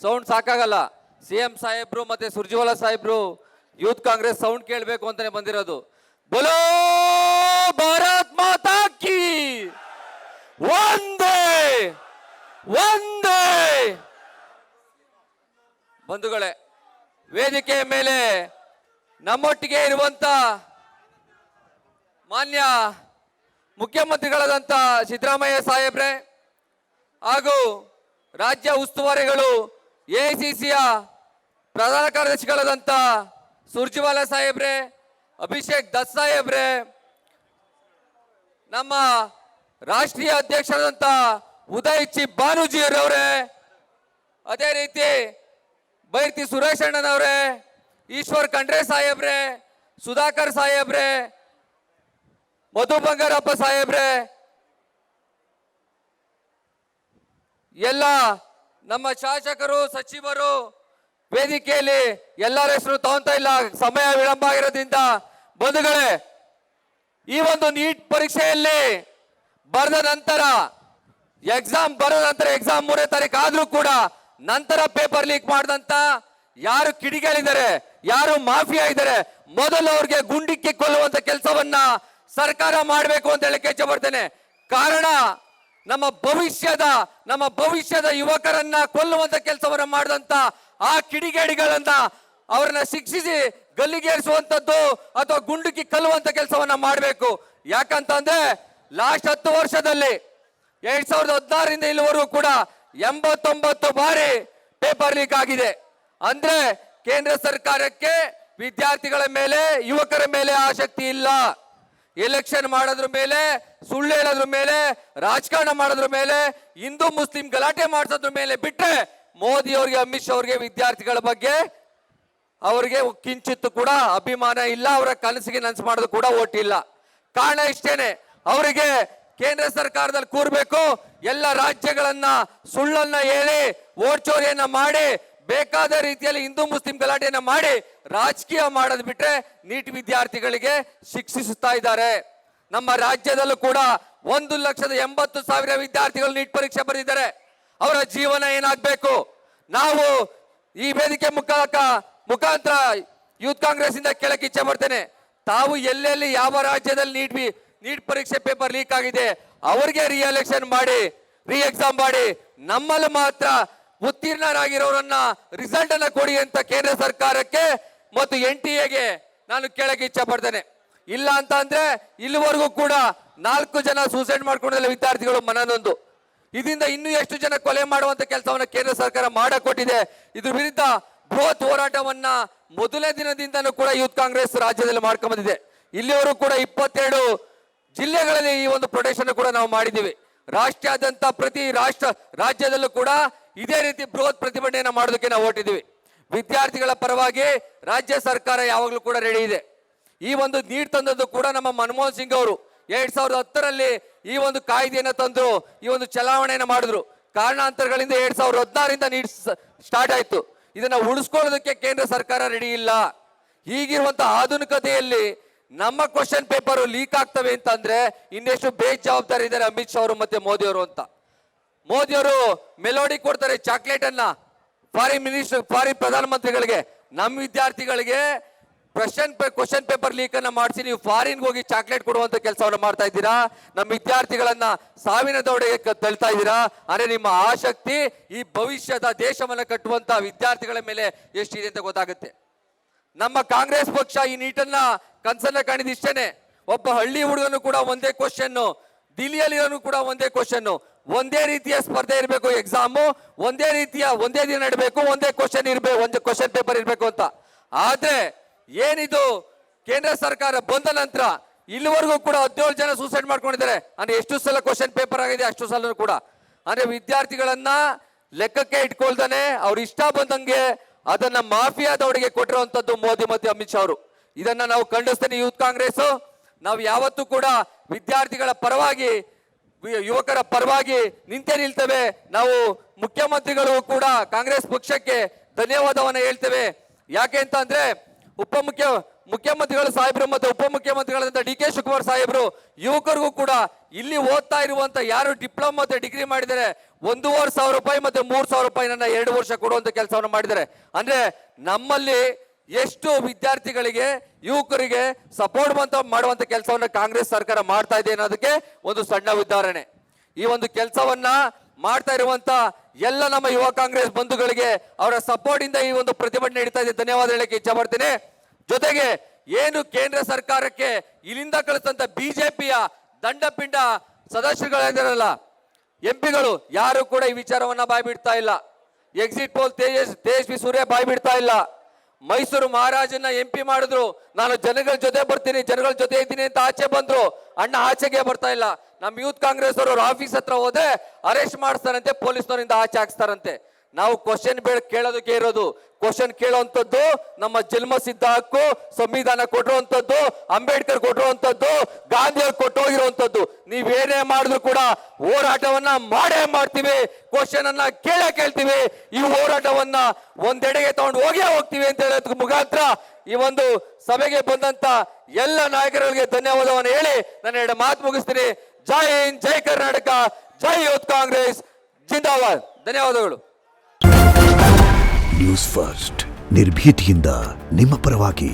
Sound ಸಾಕಾಗಲ್ಲ. CM ಸಾಹೇಬ್ರು ಮತ್ತೆ ಸುರ್ಜಿವಾಲ ಸಾಹೇಬ್ರು ಯೂತ್ ಕಾಂಗ್ರೆಸ್ ಸೌಂಡ್ ಕೇಳಬೇಕು ಅಂತಾನೆ ಬಂದಿರೋದು. ಬೋಲೋ ಭಾರತ್ ಮಾತಾ ಕಿ ಒಂದೇ ಒಂದೇ. ಬಂಧುಗಳೇ, ವೇದಿಕೆಯ ಮೇಲೆ ನಮ್ಮೊಟ್ಟಿಗೆ ಇರುವಂತ ಮಾನ್ಯ ಮುಖ್ಯಮಂತ್ರಿಗಳಾದಂಥ ಸಿದ್ದರಾಮಯ್ಯ ಸಾಹೇಬ್ರೆ ಹಾಗೂ ರಾಜ್ಯ ಉಸ್ತುವಾರಿಗಳು ಎಐಸಿಸಿಯ ಪ್ರಧಾನ ಕಾರ್ಯದರ್ಶಿಗಳಾದಂಥ ಸುರ್ಜಿವಾಲ ಸಾಹೇಬ್ರೆ, ಅಭಿಷೇಕ್ ದತ್ ಸಾಹೇಬ್ರೆ, ನಮ್ಮ ರಾಷ್ಟ್ರೀಯ ಅಧ್ಯಕ್ಷರಾದಂಥ ಉದಯ್ ಚಿ ಭಾನುಜಿಯವರವರೇ, ಅದೇ ರೀತಿ ಬೈರ್ತಿ ಸುರೇಶ್ ಅಣ್ಣನವರೇ, ಈಶ್ವರ್ ಖಂಡ್ರೆ ಸಾಹೇಬ್ರೆ, ಸುಧಾಕರ್ ಸಾಹೇಬ್ರೆ, ಮಧು ಬಂಗಾರಪ್ಪ ಸಾಹೇಬ್ರೆ, ಎಲ್ಲ ನಮ್ಮ ಶಾಸಕರು ಸಚಿವರು ವೇದಿಕೆಯಲ್ಲಿ ಎಲ್ಲರ ಹೆಸರು ತಗೊಂತ ಇಲ್ಲ, ಸಮಯ ವಿಳಂಬ ಆಗಿರೋದ್ರಿಂದ. ಬಂಧುಗಳೇ, ಈ ಒಂದು ನೀಟ್ ಪರೀಕ್ಷೆಯಲ್ಲಿ ಬರೆದ ನಂತರ ಎಕ್ಸಾಮ್ 3ನೇ ತಾರೀಕು ಆದ್ರೂ ಕೂಡ ನಂತರ ಪೇಪರ್ ಲೀಕ್ ಮಾಡಿದಂತ ಯಾರು ಕಿಡಿಗಳಿದ್ದಾರೆ, ಯಾರು ಮಾಫಿಯಾ ಇದ್ದಾರೆ, ಮೊದಲು ಅವ್ರಿಗೆ ಗುಂಡಿಕ್ಕಿ ಕೊಲ್ಲುವಂತ ಕೆಲಸವನ್ನ ಸರ್ಕಾರ ಮಾಡಬೇಕು ಅಂತ ಹೇಳಕ್ಕೆ ಇಚ್ಛೆ ಪಡ್ತೇನೆ. ಕಾರಣ ನಮ್ಮ ಭವಿಷ್ಯದ ಯುವಕರನ್ನ ಕೊಲ್ಲುವಂತ ಕೆಲಸವನ್ನ ಮಾಡಿದಂತ ಆ ಕಿಡಿಗೇಡಿಗಳನ್ನ ಅವರನ್ನ ಶಿಕ್ಷಿಸಿ ಗಲ್ಲಿಗೇರಿಸುವಂತದ್ದು ಅಥವಾ ಗುಂಡಿಕ್ಕಿ ಕಲ್ಲುವಂತ ಕೆಲಸವನ್ನ ಮಾಡಬೇಕು. ಯಾಕಂತಂದ್ರೆ ಲಾಸ್ಟ್ 10 ವರ್ಷದಲ್ಲಿ 2016ರಿಂದ ಇಲ್ಲಿವರೆಗೂ ಕೂಡ 89 ಬಾರಿ ಪೇಪರ್ ಲೀಕ್ ಆಗಿದೆ. ಅಂದ್ರೆ ಕೇಂದ್ರ ಸರ್ಕಾರಕ್ಕೆ ವಿದ್ಯಾರ್ಥಿಗಳ ಮೇಲೆ, ಯುವಕರ ಮೇಲೆ ಆಸಕ್ತಿ ಇಲ್ಲ. ಎಲೆಕ್ಷನ್ ಮಾಡೋದ್ರ ಮೇಲೆ, ಸುಳ್ಳು ಹೇಳೋದ್ರ ಮೇಲೆ, ರಾಜಕಾರಣ ಮಾಡೋದ್ರ ಮೇಲೆ, ಹಿಂದೂ ಮುಸ್ಲಿಂ ಗಲಾಟೆ ಮಾಡಿಸೋದ್ರ ಮೇಲೆ ಬಿಟ್ರೆ ಮೋದಿ ಅವರಿಗೆ, ಅಮಿತ್ ಶಾ ಅವರಿಗೆ ವಿದ್ಯಾರ್ಥಿಗಳ ಬಗ್ಗೆ ಅವರಿಗೆ ಕಿಂಚಿತ್ತು ಕೂಡ ಅಭಿಮಾನ ಇಲ್ಲ. ಅವರ ಕನಸಿಗೆ ನನಸು ಮಾಡೋದು ಕೂಡ ಓಟಿಲ್ಲ. ಕಾರಣ ಇಷ್ಟೇನೆ, ಅವರಿಗೆ ಕೇಂದ್ರ ಸರ್ಕಾರದಲ್ಲಿ ಕೂರ್ಬೇಕು, ಎಲ್ಲ ರಾಜ್ಯಗಳನ್ನ ಸುಳ್ಳನ್ನ ಹೇಳಿ ವೋಟ್ ಚೋರಿಯನ್ನ ಮಾಡಿ ಬೇಕಾದ ರೀತಿಯಲ್ಲಿ ಹಿಂದೂ ಮುಸ್ಲಿಂ ಗಲಾಟೆಯನ್ನ ಮಾಡಿ ರಾಜಕೀಯ ಮಾಡೋದು ಬಿಟ್ರೆ ನೀಟ್ ವಿದ್ಯಾರ್ಥಿಗಳಿಗೆ ಶಿಕ್ಷಿಸುತ್ತಾ ಇದ್ದಾರೆ. ನಮ್ಮ ರಾಜ್ಯದಲ್ಲೂ ಕೂಡ 1,80,000 ವಿದ್ಯಾರ್ಥಿಗಳು ನೀಟ್ ಪರೀಕ್ಷೆ ಬರೆದಿದ್ದಾರೆ. ಅವರ ಜೀವನ ಏನಾಗಬೇಕು? ನಾವು ಈ ವೇದಿಕೆ ಮುಖಾಂತರ ಯೂತ್ ಕಾಂಗ್ರೆಸ್ ಇಂದ ಕೇಳಕ್ಕೆ ಇಚ್ಛೆ ಪಡ್ತೇನೆ, ತಾವು ಎಲ್ಲೆಲ್ಲಿ ಯಾವ ರಾಜ್ಯದಲ್ಲಿ ನೀಟ್ ಪರೀಕ್ಷೆ ಪೇಪರ್ ಲೀಕ್ ಆಗಿದೆ ಅವರಿಗೆ ರಿಎಲೆಕ್ಷನ್ ಮಾಡಿ, ಎಕ್ಸಾಮ್ ಮಾಡಿ, ನಮ್ಮಲ್ಲಿ ಮಾತ್ರ ಉತ್ತೀರ್ಣರಾಗಿರೋರನ್ನ ರಿಸಲ್ಟ್ ಅನ್ನ ಕೊಡಿ ಅಂತ ಕೇಂದ್ರ ಸರ್ಕಾರಕ್ಕೆ ಮತ್ತು NTA ನಾನು ಕೇಳಕ್ಕೆ ಇಚ್ಛೆ ಪಡ್ತೇನೆ. ಇಲ್ಲ ಅಂತ ಅಂದ್ರೆ ಇಲ್ಲಿವರೆಗೂ ಕೂಡ 4 ಜನ ಸೂಸೈಡ್ ಮಾಡ್ಕೊಂಡಿಲ್ಲ ವಿದ್ಯಾರ್ಥಿಗಳು ಮನನೊಂದು. ಇದರಿಂದ ಇನ್ನೂ ಎಷ್ಟು ಜನ ಕೊಲೆ ಮಾಡುವಂತ ಕೆಲಸವನ್ನ ಕೇಂದ್ರ ಸರ್ಕಾರ ಮಾಡಕೊಟ್ಟಿದೆ. ಇದ್ರ ವಿರುದ್ಧ ಬೃಹತ್ ಹೋರಾಟವನ್ನ ಮೊದಲನೇ ದಿನದಿಂದನೂ ಕೂಡ ಯೂತ್ ಕಾಂಗ್ರೆಸ್ ರಾಜ್ಯದಲ್ಲಿ ಮಾಡ್ಕೊಂಡ್ ಬಂದಿದೆ. ಇಲ್ಲಿವರೆಗೂ ಕೂಡ 22 ಜಿಲ್ಲೆಗಳಲ್ಲಿ ಈ ಒಂದು ಪ್ರೊಟೆಕ್ಷನ್ ಕೂಡ ನಾವು ಮಾಡಿದ್ದೀವಿ. ರಾಷ್ಟ್ರಾದ್ಯಂತ ಪ್ರತಿ ರಾಜ್ಯದಲ್ಲೂ ಕೂಡ ಇದೇ ರೀತಿ ಬೃಹತ್ ಪ್ರತಿಭಟನೆಯನ್ನ ಮಾಡೋದಕ್ಕೆ ನಾವು ಹೊರಟಿದ್ದೀವಿ. ವಿದ್ಯಾರ್ಥಿಗಳ ಪರವಾಗಿ ರಾಜ್ಯ ಸರ್ಕಾರ ಯಾವಾಗಲೂ ಕೂಡ ರೆಡಿ ಇದೆ. ಈ ಒಂದು ನೀಟ್ ತಂದದ್ದು ಕೂಡ ನಮ್ಮ ಮನಮೋಹನ್ ಸಿಂಗ್ ಅವರು 2010ರಲ್ಲಿ ಈ ಒಂದು ಕಾಯ್ದೆಯನ್ನ ತಂದ್ರು, ಈ ಒಂದು ಚಲಾವಣೆಯನ್ನ ಮಾಡಿದ್ರು. ಕಾರಣಾಂತರಗಳಿಂದ 2016ರಿಂದ ನೀಟ್ ಸ್ಟಾರ್ಟ್ ಆಯ್ತು. ಇದನ್ನ ಉಳಿಸ್ಕೊಳ್ಳೋದಕ್ಕೆ ಕೇಂದ್ರ ಸರ್ಕಾರ ರೆಡಿ ಇಲ್ಲ. ಹೀಗಿರುವಂತಹ ಆಧುನಿಕತೆಯಲ್ಲಿ ನಮ್ಮ ಕ್ವಶನ್ ಪೇಪರ್ ಲೀಕ್ ಆಗ್ತವೆ ಅಂತಂದ್ರೆ ಇನ್ನೆಷ್ಟು ಬೇಜವಾಬ್ದಾರಿ ಇದ್ದಾರೆ ಅಮಿತ್ ಶಾ ಅವರು ಮತ್ತೆ ಮೋದಿ ಅವರು ಅಂತ. ಮೋದಿ ಅವರು ಮೆಲೋಡಿ ಕೊಡ್ತಾರೆ ಚಾಕ್ಲೇಟ್ ಅನ್ನ ಫಾರಿನ್ ಪ್ರಧಾನಮಂತ್ರಿಗಳಿಗೆ. ನಮ್ಮ ವಿದ್ಯಾರ್ಥಿಗಳಿಗೆ ಕ್ವಶನ್ ಪೇಪರ್ ಲೀಕ್ ಅನ್ನ ಮಾಡಿಸಿ ನೀವು ಫಾರಿನ್ಗೆ ಹೋಗಿ ಚಾಕ್ಲೇಟ್ ಕೊಡುವಂತ ಕೆಲಸವನ್ನ ಮಾಡ್ತಾ ಇದ್ದೀರಾ. ನಮ್ಮ ವಿದ್ಯಾರ್ಥಿಗಳನ್ನ ಸಾವಿನ ದೌಡೆಗೆ ತಳ್ತಾ ಇದ್ದೀರಾ. ಅಂದ್ರೆ ನಿಮ್ಮ ಆಸಕ್ತಿ ಈ ಭವಿಷ್ಯದ ದೇಶವನ್ನ ಕಟ್ಟುವಂತ ವಿದ್ಯಾರ್ಥಿಗಳ ಮೇಲೆ ಎಷ್ಟಿದೆ ಅಂತ ಗೊತ್ತಾಗುತ್ತೆ. ನಮ್ಮ ಕಾಂಗ್ರೆಸ್ ಪಕ್ಷ ಈ ನೀಟನ್ನ ಕನಸನ್ನ ಕಾಣಿದ ಇಷ್ಟೇನೆ. ಒಬ್ಬ ಹಳ್ಳಿ ಹುಡುಗನು ಕೂಡ ಒಂದೇ ಕ್ವಶನ್, ದಿಲ್ಲಿಯಲ್ಲಿರೋನು ಕೂಡ ಒಂದೇ ಕ್ವಶನ್, ಒಂದೇ ರೀತಿಯ ಸ್ಪರ್ಧೆ ಇರಬೇಕು, ಎಕ್ಸಾಮು ಒಂದೇ ದಿನ ನಡಬೇಕು, ಒಂದೇ ಕ್ವಶನ್ ಇರಬೇಕು, ಒಂದೇ ಕ್ವಶನ್ ಪೇಪರ್ ಇರಬೇಕು ಅಂತ. ಆದ್ರೆ ಏನಿದು ಕೇಂದ್ರ ಸರ್ಕಾರ ಬಂದ ನಂತರ ಇಲ್ಲಿವರೆಗೂ ಕೂಡ 17 ಜನ ಸೂಸೈಡ್ ಮಾಡ್ಕೊಂಡಿದ್ದಾರೆ. ಅಂದ್ರೆ ಎಷ್ಟು ಸಲ ಕ್ವಶನ್ ಪೇಪರ್ ಆಗಿದೆ ಅಷ್ಟು ಸಲ ಕೂಡ. ಅಂದ್ರೆ ವಿದ್ಯಾರ್ಥಿಗಳನ್ನ ಲೆಕ್ಕಕ್ಕೆ ಇಟ್ಕೊಳ್ತಾನೆ ಅವ್ರ ಇಷ್ಟ ಬಂದಂಗೆ ಅದನ್ನ ಮಾಫಿಯಾದವರಿಗೆ ಕೊಟ್ಟಿರುವಂತದ್ದು ಮೋದಿ ಮತ್ತೆ ಅಮಿತ್ ಶಾ ಅವರು. ಇದನ್ನ ನಾವು ಖಂಡಿಸ್ತೇನೆ. ಯೂತ್ ಕಾಂಗ್ರೆಸ್ ನಾವು ಯಾವತ್ತೂ ಕೂಡ ವಿದ್ಯಾರ್ಥಿಗಳ ಪರವಾಗಿ, ಯುವಕರ ಪರವಾಗಿ ನಿಂತೇ ನಿಲ್ತೇವೆ. ನಾವು ಮುಖ್ಯಮಂತ್ರಿಗಳು ಕೂಡ ಕಾಂಗ್ರೆಸ್ ಪಕ್ಷಕ್ಕೆ ಧನ್ಯವಾದವನ್ನ ಹೇಳ್ತೇವೆ. ಯಾಕೆ ಅಂತ ಅಂದ್ರೆ ಮುಖ್ಯಮಂತ್ರಿಗಳು ಸಾಹೇಬರು ಮತ್ತು ಉಪಮುಖ್ಯಮಂತ್ರಿಗಳಾದಂಥ DK ಶಿವಕುಮಾರ್ ಸಾಹೇಬರು ಯುವಕರಿಗೂ ಕೂಡ ಇಲ್ಲಿ ಓದ್ತಾ ಇರುವಂತ ಯಾರು ಡಿಪ್ಲೊಮಾ ಮತ್ತೆ ಡಿಗ್ರಿ ಮಾಡಿದರೆ 1,500 ರೂಪಾಯಿ ಮತ್ತೆ 3,000 ರೂಪಾಯಿನ 2 ವರ್ಷ ಕೊಡುವಂತ ಕೆಲಸವನ್ನು ಮಾಡಿದ್ದಾರೆ. ಅಂದ್ರೆ ನಮ್ಮಲ್ಲಿ ಎಷ್ಟು ವಿದ್ಯಾರ್ಥಿಗಳಿಗೆ ಯುವಕರಿಗೆ ಸಪೋರ್ಟ್ ಮಾಡುವಂತ ಕೆಲಸವನ್ನ ಕಾಂಗ್ರೆಸ್ ಸರ್ಕಾರ ಮಾಡ್ತಾ ಇದೆ ಅನ್ನೋದಕ್ಕೆ ಒಂದು ಸಣ್ಣ ಉದಾಹರಣೆ. ಈ ಒಂದು ಕೆಲಸವನ್ನ ಮಾಡ್ತಾ ಇರುವಂತ ಎಲ್ಲ ನಮ್ಮ ಯುವ ಕಾಂಗ್ರೆಸ್ ಬಂಧುಗಳಿಗೆ ಅವರ ಸಪೋರ್ಟ್ ಇಂದ ಈ ಒಂದು ಪ್ರತಿಭಟನೆ ನಡೀತಾ ಇದೆ. ಧನ್ಯವಾದ ಹೇಳಕ್ಕೆ ಇಚ್ಛೆ ಪಡ್ತೀನಿ. ಜೊತೆಗೆ ಏನು ಕೇಂದ್ರ ಸರ್ಕಾರಕ್ಕೆ ಇಲ್ಲಿಂದ ಕಳಿಸಂತ ಬಿಜೆಪಿಯ ದಂಡಪಿಂಡ ಸದಸ್ಯರುಗಳಿದಾರಲ್ಲ, ಎಂಪಿಗಳು ಯಾರು ಕೂಡ ಈ ವಿಚಾರವನ್ನ ಬಾಯ್ಬಿಡ್ತಾ ಇಲ್ಲ. ಎಕ್ಸಿಟ್ ಪೋಲ್ ತೇಜಸ್ವಿ ಸೂರ್ಯ ಬಾಯ್ಬಿಡ್ತಾ ಇಲ್ಲ. ಮೈಸೂರು ಮಹಾರಾಜನ್ನ ಎಂಪಿ ಮಾಡಿದ್ರು, ನಾನು ಜನಗಳ ಜೊತೆ ಬರ್ತೀನಿ, ಜನಗಳ ಜೊತೆ ಇದ್ದೀನಿ ಅಂತ ಆಚೆ ಬಂದ್ರು. ಅಣ್ಣ ಆಚೆಗೆ ಬರ್ತಾ ಇಲ್ಲ. ನಮ್ಮ ಯೂತ್ ಕಾಂಗ್ರೆಸ್ ಅವರು ಆಫೀಸ್ ಹತ್ರ ಹೋದ್ರೆ ಅರೆಸ್ಟ್ ಮಾಡಿಸ್ತಾರಂತೆ, ಪೊಲೀಸ್ನವರಿಂದ ಆಚೆ ಹಾಕ್ಸ್ತಾರಂತೆ. ನಾವು ಕ್ವಶನ್ ಕೇಳೋದಕ್ಕೆ ಇರೋದು, ಕ್ವಶನ್ ಕೇಳುವಂಥದ್ದು ನಮ್ಮ ಜನ್ಮ ಸಿದ್ಧ ಹಕ್ಕು, ಸಂವಿಧಾನ ಕೊಟ್ಟಿರುವಂಥದ್ದು, ಅಂಬೇಡ್ಕರ್ ಕೊಟ್ಟಿರುವಂಥದ್ದು, ಗಾಂಧಿಯವರು ಕೊಟ್ಟೋಗಿರುವಂಥದ್ದು. ನೀವೇನೇ ಮಾಡಿದ್ರು ಕೂಡ ಹೋರಾಟವನ್ನ ಮಾಡೇ ಮಾಡ್ತೀವಿ, ಕ್ವಶನ್ ಅನ್ನ ಕೇಳ್ತೀವಿ. ಈ ಹೋರಾಟವನ್ನ ಒಂದೆಡೆಗೆ ತಗೊಂಡು ಹೋಗ್ತೀವಿ ಅಂತ ಹೇಳೋದಕ್ಕೆ ಮುಖಾಂತರ ಈ ಒಂದು ಸಭೆಗೆ ಬಂದಂತ ಎಲ್ಲ ನಾಯಕರಿಗೆ ಧನ್ಯವಾದವನ್ನು ಹೇಳಿ ನನ್ನ 2 ಮಾತು ಮುಗಿಸ್ತೀನಿ. ಜೈ ಹಿಂದ್, ಜೈ ಕರ್ನಾಟಕ, ಜೈ ಯೂತ್ ಕಾಂಗ್ರೆಸ್, ಜಿಂದಾಬಾದ್. ಧನ್ಯವಾದಗಳು. ನ್ಯೂಸ್ ಫಸ್ಟ್, ನಿರ್ಭೀತಿಯಿಂದ ನಿಮ್ಮ ಪರವಾಗಿ.